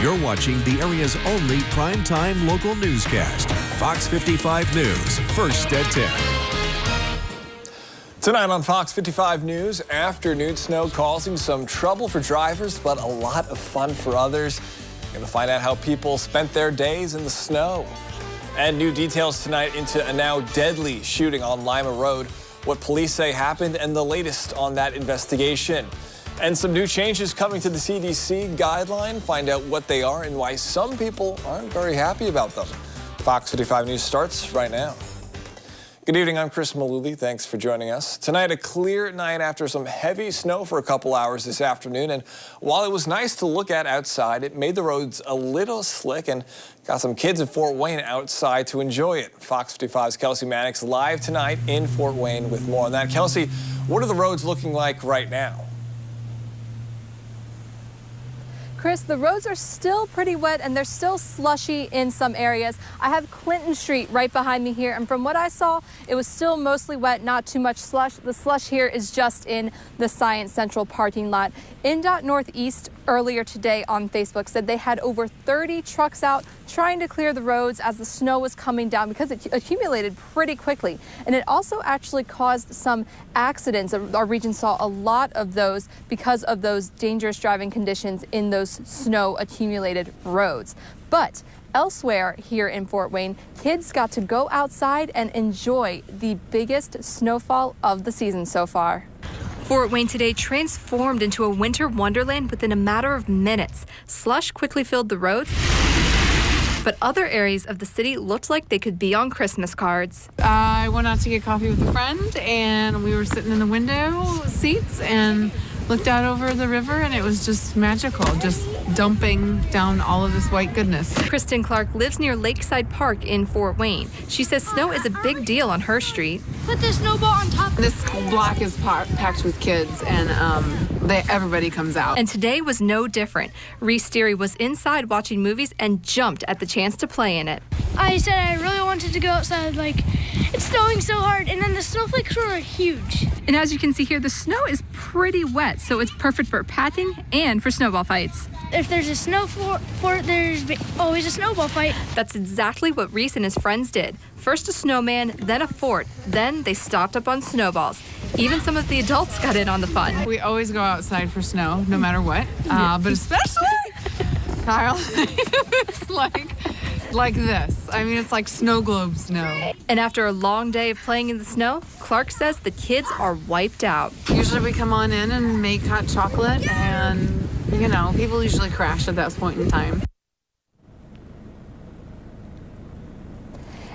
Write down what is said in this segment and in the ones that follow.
You're watching the area's only primetime local newscast, Fox 55 News, first at 10. Tonight on Fox 55 News, afternoon snow causing some trouble for drivers, but a lot of fun for others. We're going to find out how people spent their days in the snow. And new details tonight into a now deadly shooting on Lima Road, what police say happened, and the latest on that investigation. And some new changes coming to the CDC guideline. Find out what they are and why some people aren't very happy about them. Fox 55 News starts right now. Good evening, I'm Chris Malooly. Thanks for joining us. Tonight, a clear night after some heavy snow for a couple hours this afternoon. And while it was nice to look at outside, it made the roads a little slick and got some kids in Fort Wayne outside to enjoy it. Fox 55's Kelsey Mannix live tonight in Fort Wayne with more on that. Kelsey, what are the roads looking like right now? Chris, the roads are still pretty wet and they're still slushy in some areas. I have Clinton Street right behind me here, and from what I saw, it was still mostly wet, not too much slush. The slush here is just in the Science Central parking lot. INDOT Northeast earlier today on Facebook said they had over 30 trucks out trying to clear the roads as the snow was coming down because it accumulated pretty quickly. And it also actually caused some accidents. Our region saw a lot of those because of those dangerous driving conditions in those snow accumulated roads. But elsewhere here in Fort Wayne, kids got to go outside and enjoy the biggest snowfall of the season so far. Fort Wayne today transformed into a winter wonderland within a matter of minutes. Slush quickly filled the roads, but other areas of the city looked like they could be on Christmas cards. I went out to get coffee with a friend, and we were sitting in the window seats and looked out over the river, and it was just magical, just dumping down all of this white goodness. Kristen Clark lives near Lakeside Park in Fort Wayne. She says snow is a big deal on her street. Put the snowball on top. This block is packed with kids, and everybody comes out. And today was no different. Reese Steary was inside watching movies and jumped at the chance to play in it. I said I really wanted to go outside, it's snowing so hard, and then the snowflakes were huge. And as you can see here, the snow is pretty wet, so it's perfect for pathing and for snowball fights. If there's a snow fort, there's always a snowball fight. That's exactly what Reese and his friends did. First a snowman, then a fort, then they stocked up on snowballs. Even some of the adults got in on the fun. We always go outside for snow, no matter what, but especially, Kyle, it's like this. I mean, it's like snow globe snow. And after a long day of playing in the snow, Clark says the kids are wiped out. Usually we come on in and make hot chocolate, and, people usually crash at that point in time.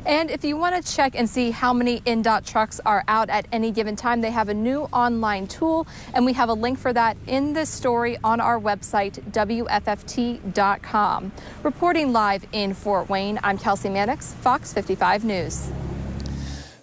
And if you want to check and see how many INDOT trucks are out at any given time, they have a new online tool, and we have a link for that in this story on our website, WFFT.com. Reporting live in Fort Wayne, I'm Kelsey Mannix, Fox 55 News.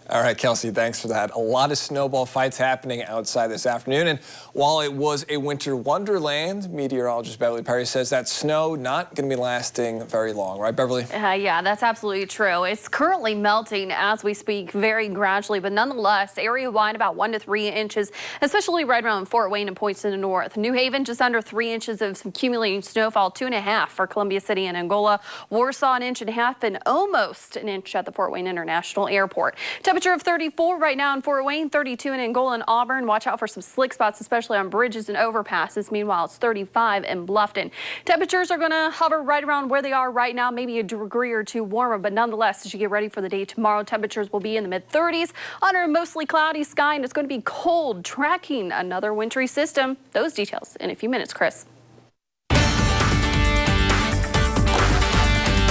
All right, Kelsey, thanks for that. A lot of snowball fights happening outside this afternoon. And while it was a winter wonderland, meteorologist Beverly Perry says that snow not going to be lasting very long. Right, Beverly? Yeah, that's absolutely true. It's currently melting as we speak, very gradually, but nonetheless, area-wide about 1 to 3 inches, especially right around Fort Wayne and points to the north. New Haven, just under 3 inches of accumulating snowfall, 2.5 for Columbia City and Angola. Warsaw, 1.5 inches, and almost an inch at the Fort Wayne International Airport. Temperature of 34 right now in Fort Wayne, 32 in Angola and Auburn. Watch out for some slick spots, especially on bridges and overpasses. Meanwhile, it's 35 in Bluffton. Temperatures are going to hover right around where they are right now, maybe a degree or two warmer, but nonetheless, as you get ready for the day tomorrow, temperatures will be in the mid-30s under a mostly cloudy sky, and it's going to be cold, tracking another wintry system. Those details in a few minutes, Chris.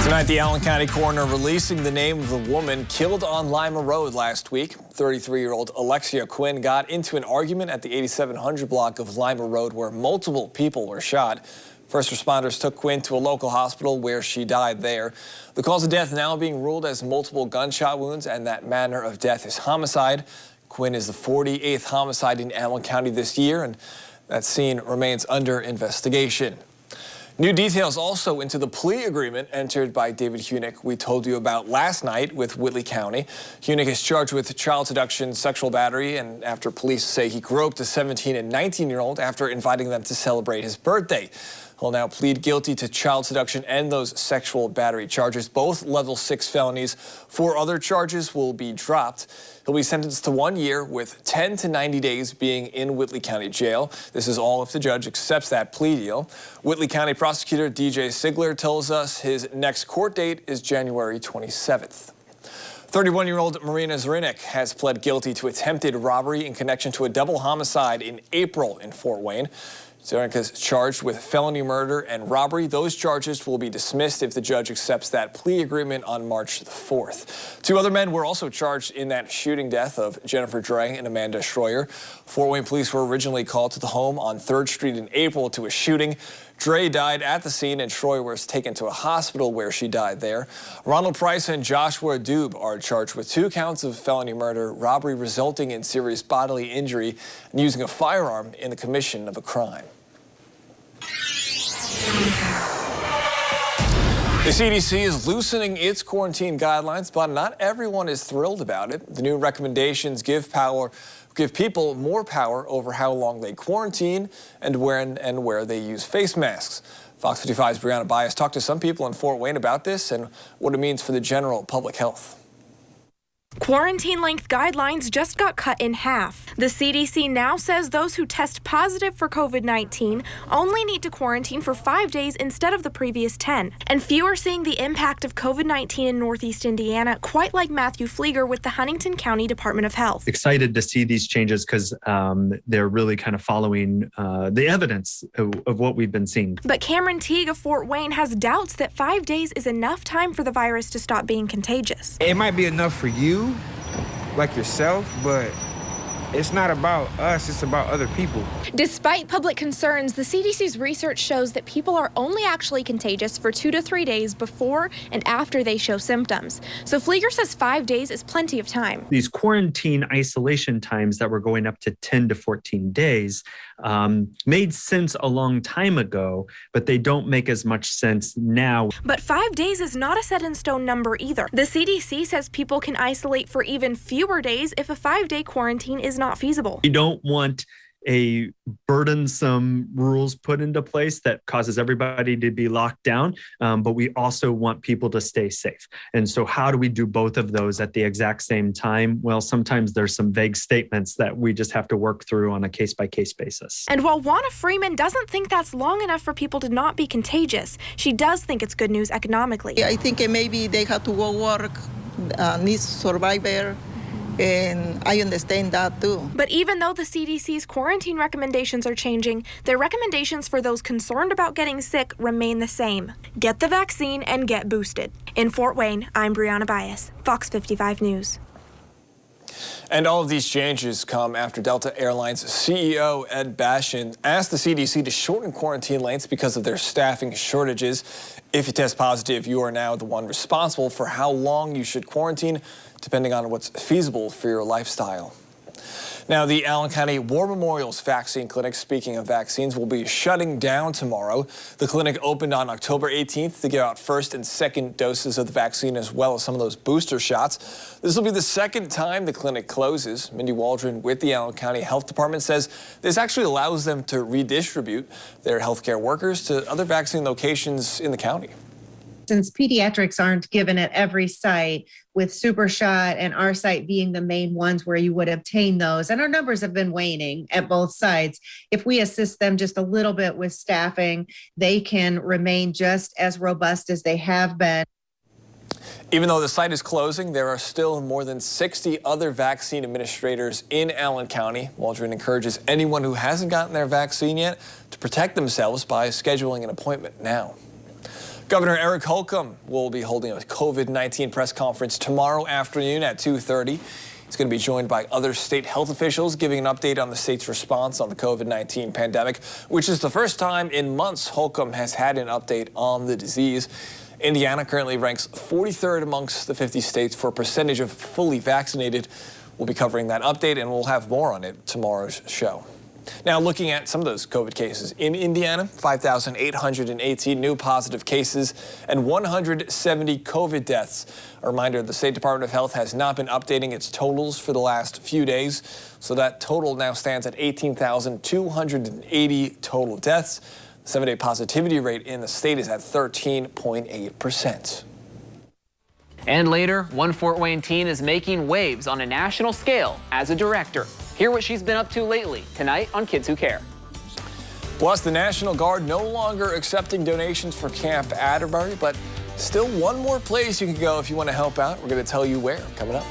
Tonight, the Allen County coroner releasing the name of the woman killed on Lima Road last week. 33-year-old Alexia Quinn got into an argument at the 8700 block of Lima Road where multiple people were shot. First responders took Quinn to a local hospital where she died there. The cause of death now being ruled as multiple gunshot wounds, and that manner of death is homicide. Quinn is the 48th homicide in Allen County this year, and that scene remains under investigation. New details also into the plea agreement entered by David Hunick we told you about last night with Whitley County. Hunick is charged with child seduction, sexual battery, and after police say he groped a 17 and 19-year-old after inviting them to celebrate his birthday. He'll now plead guilty to child seduction and those sexual battery charges, both level 6 felonies. 4 other charges will be dropped. He'll be sentenced to 1 year with 10 to 90 days being in Whitley County Jail. This is all if the judge accepts that plea deal. Whitley County Prosecutor DJ Sigler tells us his next court date is January 27th. 31-year-old Marina Zrinik has pled guilty to attempted robbery in connection to a double homicide in April in Fort Wayne. Zrinik is charged with felony murder and robbery. Those charges will be dismissed if the judge accepts that plea agreement on March the 4th. 2 other men were also charged in that shooting death of Jennifer Dre and Amanda Schroyer. Fort Wayne police were originally called to the home on 3rd Street in April to a shooting. Dre died at the scene and Schroyer was taken to a hospital where she died there. Ronald Price and Joshua Dube are charged with 2 counts of felony murder, robbery resulting in serious bodily injury, and using a firearm in the commission of a crime. The CDC is loosening its quarantine guidelines, but not everyone is thrilled about it. The new recommendations give people more power over how long they quarantine and when and where they use face masks. Fox 55's Brianna Bias talked to some people in Fort Wayne about this and what it means for the general public health. Quarantine-length guidelines just got cut in half. The CDC now says those who test positive for COVID-19 only need to quarantine for 5 days instead of the previous 10. And few are seeing the impact of COVID-19 in Northeast Indiana, quite like Matthew Flieger with the Huntington County Department of Health. Excited to see these changes because they're really kind of following the evidence of what we've been seeing. But Cameron Teague of Fort Wayne has doubts that 5 days is enough time for the virus to stop being contagious. It might be enough for you, like yourself, but it's not about us, it's about other people. Despite public concerns, the CDC's research shows that people are only actually contagious for 2 to 3 days before and after they show symptoms. So Flieger says 5 days is plenty of time. These quarantine isolation times that were going up to 10 to 14 days made sense a long time ago, but they don't make as much sense now. But 5 days is not a set in stone number either. The CDC says people can isolate for even fewer days if a 5-day quarantine is not feasible. We don't want a burdensome rules put into place that causes everybody to be locked down, but we also want people to stay safe. And so how do we do both of those at the exact same time? Well, sometimes there's some vague statements that we just have to work through on a case-by-case basis. And while Juana Freeman doesn't think that's long enough for people to not be contagious, she does think it's good news economically. I think maybe they have to go work, need to survive there. And I understand that too. But even though the CDC's quarantine recommendations are changing, their recommendations for those concerned about getting sick remain the same. Get the vaccine and get boosted. In Fort Wayne, I'm Brianna Bias, Fox 55 News. And all of these changes come after Delta Airlines CEO Ed Bastian asked the CDC to shorten quarantine lengths because of their staffing shortages. If you test positive, you are now the one responsible for how long you should quarantine, depending on what's feasible for your lifestyle. Now, the Allen County War Memorial's vaccine clinic, speaking of vaccines, will be shutting down tomorrow. The clinic opened on October 18th to give out first and second doses of the vaccine, as well as some of those booster shots. This will be the second time the clinic closes. Mindy Waldron with the Allen County Health Department says this actually allows them to redistribute their healthcare workers to other vaccine locations in the county. Since pediatrics aren't given at every site, with SuperShot and our site being the main ones where you would obtain those, and our numbers have been waning at both sites, if we assist them just a little bit with staffing, they can remain just as robust as they have been. Even though the site is closing, there are still more than 60 other vaccine administrators in Allen County. Waldron encourages anyone who hasn't gotten their vaccine yet to protect themselves by scheduling an appointment now. Governor Eric Holcomb will be holding a COVID-19 press conference tomorrow afternoon at 2:30. He's going to be joined by other state health officials giving an update on the state's response on the COVID-19 pandemic, which is the first time in months Holcomb has had an update on the disease. Indiana currently ranks 43rd amongst the 50 states for percentage of fully vaccinated. We'll be covering that update, and we'll have more on it tomorrow's show. Now, looking at some of those COVID cases in Indiana, 5,818 new positive cases and 170 COVID deaths. A reminder, the State Department of Health has not been updating its totals for the last few days, so that total now stands at 18,280 total deaths. 7-day positivity rate in the state is at 13.8%. And later, one Fort Wayne teen is making waves on a national scale as a director. Hear what she's been up to lately, tonight on Kids Who Care. Plus, the National Guard no longer accepting donations for Camp Atterbury, but still one more place you can go if you want to help out. We're going to tell you where coming up.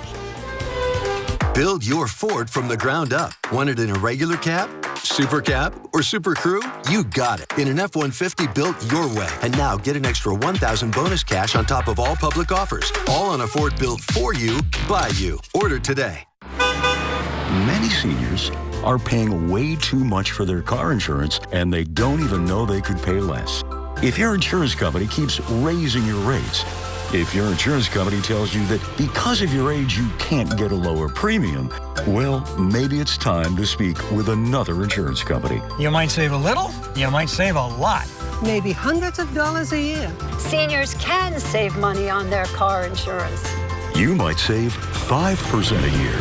Build your Ford from the ground up. Want it in a regular cab, super cab, or super crew? You got it in an F-150 built your way. And now get an extra $1,000 bonus cash on top of all public offers. All on a Ford built for you, by you. Order today. Many seniors are paying way too much for their car insurance, and they don't even know they could pay less. If your insurance company keeps raising your rates, if your insurance company tells you that because of your age you can't get a lower premium, well, maybe it's time to speak with another insurance company. You might save a little, you might save a lot. Maybe hundreds of dollars a year. Seniors can save money on their car insurance. You might save 5% a year,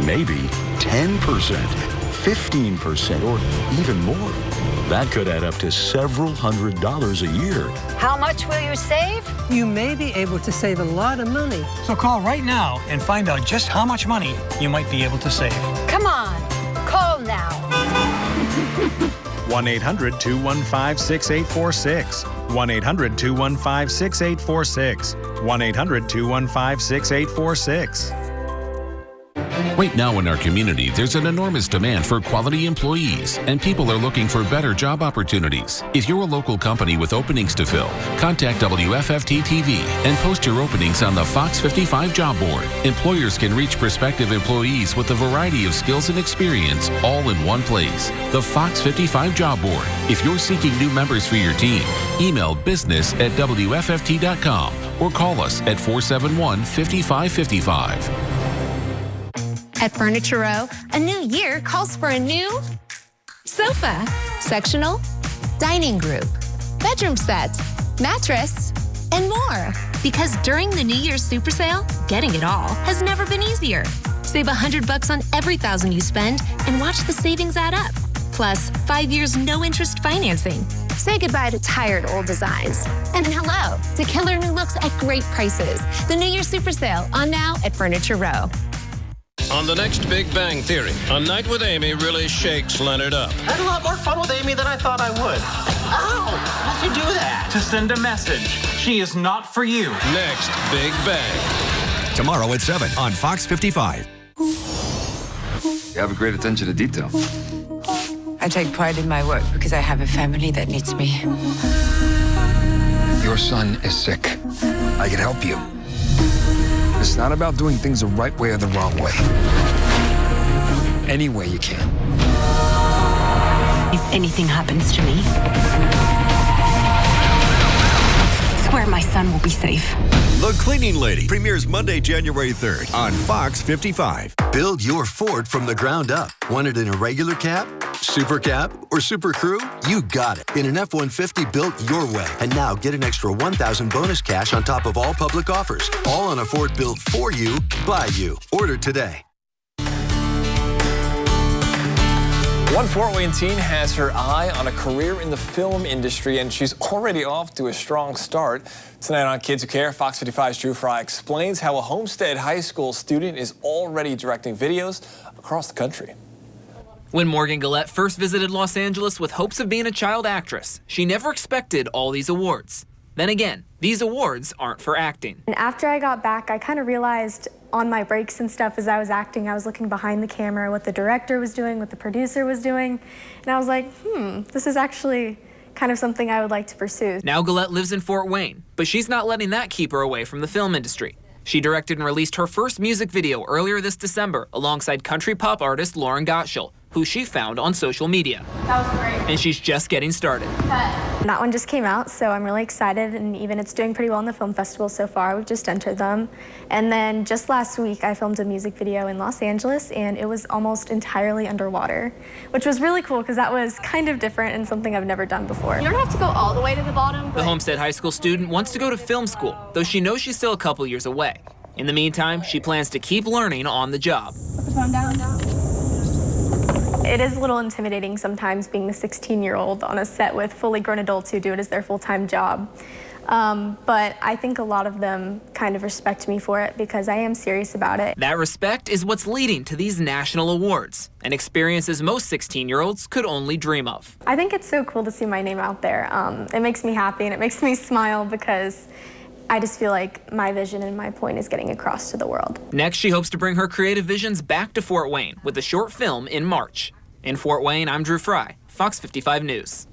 maybe 10%, 15%, or even more. That could add up to several $100s a year. How much will you save? You may be able to save a lot of money. So call right now and find out just how much money you might be able to save. Come on, call now. 1-800-215-6846. 1-800-215-6846. 1-800-215-6846. Right now in our community, there's an enormous demand for quality employees, and people are looking for better job opportunities. If you're a local company with openings to fill, contact WFFT-TV and post your openings on the Fox 55 job board. Employers can reach prospective employees with a variety of skills and experience all in one place. The Fox 55 job board. If you're seeking new members for your team, email business@WFFT.com or call us at 471-5555. At Furniture Row, a new year calls for a new sofa, sectional, dining group, bedroom set, mattress, and more. Because during the New Year's Super Sale, getting it all has never been easier. Save $100 on every $1,000 you spend and watch the savings add up. Plus, 5 years no interest financing. Say goodbye to tired old designs. And hello to killer new looks at great prices. The New Year's Super Sale on now at Furniture Row. On the next Big Bang Theory, A Night with Amy really shakes Leonard up. I had a lot more fun with Amy than I thought I would. Ow! How'd you do that? To send a message. She is not for you. Next Big Bang. Tomorrow at 7 on Fox 55. You have a great attention to detail. I take pride in my work because I have a family that needs me. Your son is sick. I can help you. It's not about doing things the right way or the wrong way. Any way you can. If anything happens to me, I swear my son will be safe. The Cleaning Lady premieres Monday, January 3rd on Fox 55. Build your Ford from the ground up. Want it in a regular cab, super cab, or super crew? You got it in an F-150 built your way. And now get an extra $1,000 bonus cash on top of all public offers. All on a Ford built for you, by you. Order today. One Fort Wayne teen has her eye on a career in the film industry, and she's already off to a strong start. Tonight on Kids Who Care, Fox 55's Drew Fry explains how a Homestead High School student is already directing videos across the country. When Morgan Gillette first visited Los Angeles with hopes of being a child actress, she never expected all these awards. Then again, these awards aren't for acting. And after I got back, I kind of realized on my breaks and stuff as I was acting, I was looking behind the camera, what the director was doing, what the producer was doing. And I was like, this is actually kind of something I would like to pursue. Now Gillette lives in Fort Wayne, but she's not letting that keep her away from the film industry. She directed and released her first music video earlier this December alongside country pop artist Lauren Gottschall, who she found on social media. That was great. And she's just getting started. That one just came out, so I'm really excited, and even it's doing pretty well in the film festival so far. We've just entered them. And then just last week, I filmed a music video in Los Angeles, and it was almost entirely underwater, which was really cool because that was kind of different and something I've never done before. You don't have to go all the way to the bottom. The Homestead High School student wants to go to film school, though she knows she's still a couple years away. In the meantime, she plans to keep learning on the job. Put the phone down. It is a little intimidating sometimes being the 16-year-old on a set with fully grown adults who do it as their full-time job. But I think a lot of them kind of respect me for it because I am serious about it. That respect is what's leading to these national awards, an experiences most 16-year-olds could only dream of. I think it's so cool to see my name out there. It makes me happy and it makes me smile because I just feel like my vision and my point is getting across to the world. Next, she hopes to bring her creative visions back to Fort Wayne with a short film in March. In Fort Wayne, I'm Drew Fry, Fox 55 News.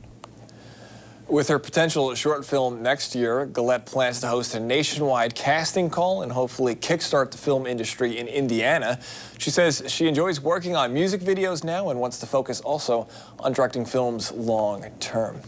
With her potential short film next year, Gillette plans to host a nationwide casting call and hopefully kickstart the film industry in Indiana. She says she enjoys working on music videos now and wants to focus also on directing films long term.